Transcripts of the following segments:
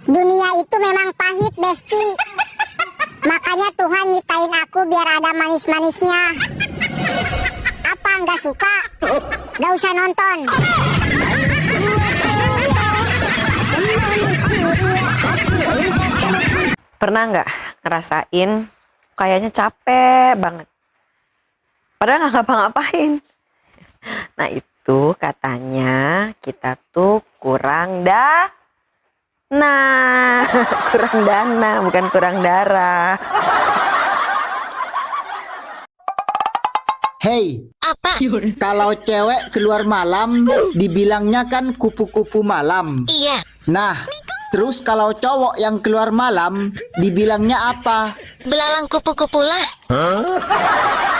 Dunia itu memang pahit, Besti. Makanya Tuhan nyiptain aku biar ada manis-manisnya. Apa nggak suka? Gak usah nonton. Pernah nggak ngerasain kayaknya capek banget, padahal nggak ngapa-ngapain? Nah itu katanya kita tuh kurang kurang dana, bukan kurang darah. Hei, Apa? kalau cewek keluar malam dibilangnya kan kupu-kupu malam. Iya, Nah, terus kalau cowok yang keluar malam dibilangnya apa? belalang kupu-kupu lah.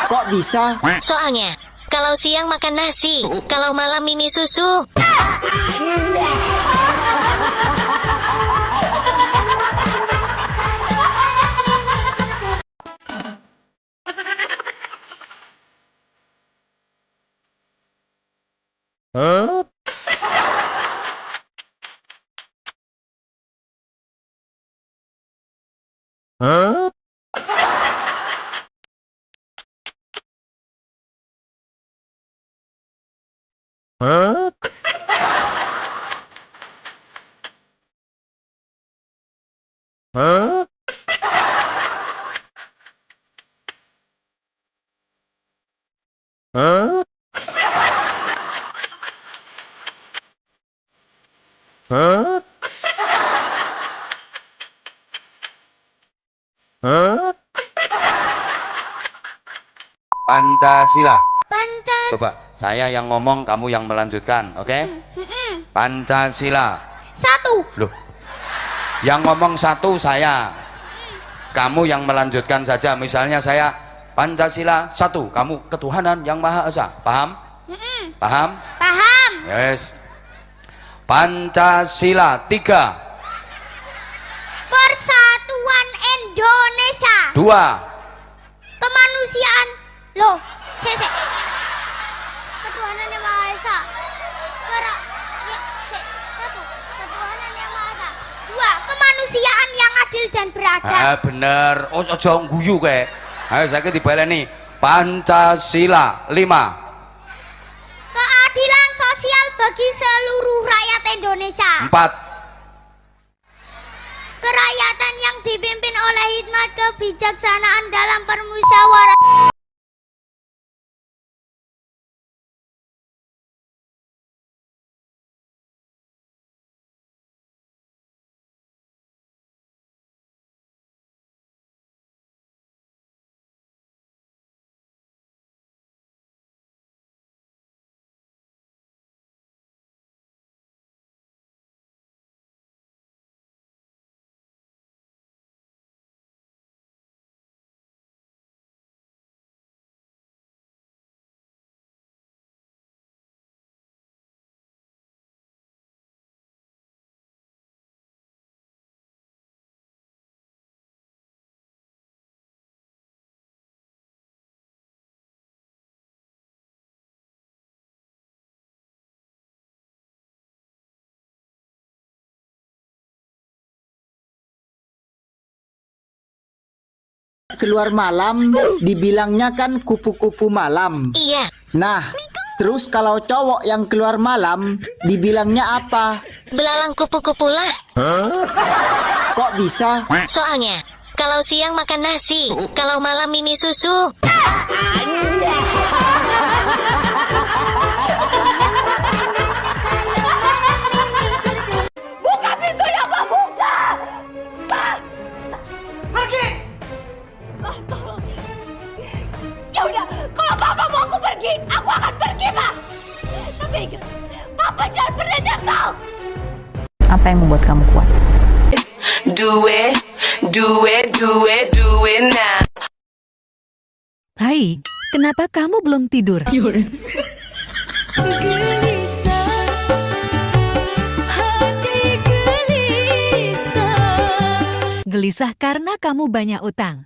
Kok bisa? Soalnya, kalau siang makan nasi, kalau malam mimi susu. Pancasila. Pancas. Coba saya yang ngomong, kamu yang melanjutkan, oke? Pancasila. Satu. Loh, yang ngomong satu saya, kamu yang melanjutkan saja. Misalnya saya Pancasila satu, kamu ketuhanan yang Maha Esa. Paham? Paham? Paham. Yes. Pancasila tiga. Persatuan Indonesia. Dua. Kemanusiaan. Loh, sese. Ketuhanan yang Maha Esa. Satu. Ketuhanan yang Maha Esa. Dua. Kemanusiaan yang adil dan beradab. Bener. Oh, ojo guyu kayak. Ayo saya dibaleni. Pancasila lima. Keadilan sosial bagi seluruh rakyat Indonesia. Empat. Kerakyatan yang dipimpin oleh hikmat kebijaksanaan dalam permusyawaratan. Keluar malam dibilangnya kan kupu-kupu malam. Iya, Nah, terus kalau cowok yang keluar malam dibilangnya apa? belalang kupu-kupu lah. Kok bisa? Soalnya, kalau siang makan nasi, kalau malam mimi susu. Buka pintunya, Pak! Buka! Pak! Pergi! Oh, tolong. Ya udah, kalau Papa mau aku pergi, aku akan pergi, Pak! Tapi ingat, Papa jangan pernah nyesal! Apa yang membuat kamu kuat? Do it now. Hai, kenapa kamu belum tidur? Gelisah karena kamu banyak utang.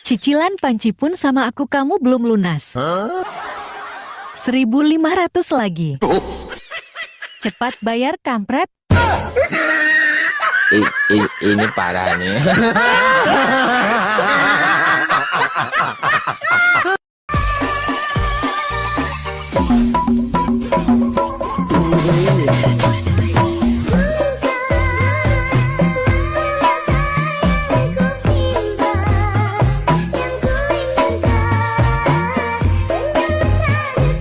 Cicilan panci pun sama aku kamu belum lunas. 1.500 lagi. Cepat bayar kampret. Ini parah nih.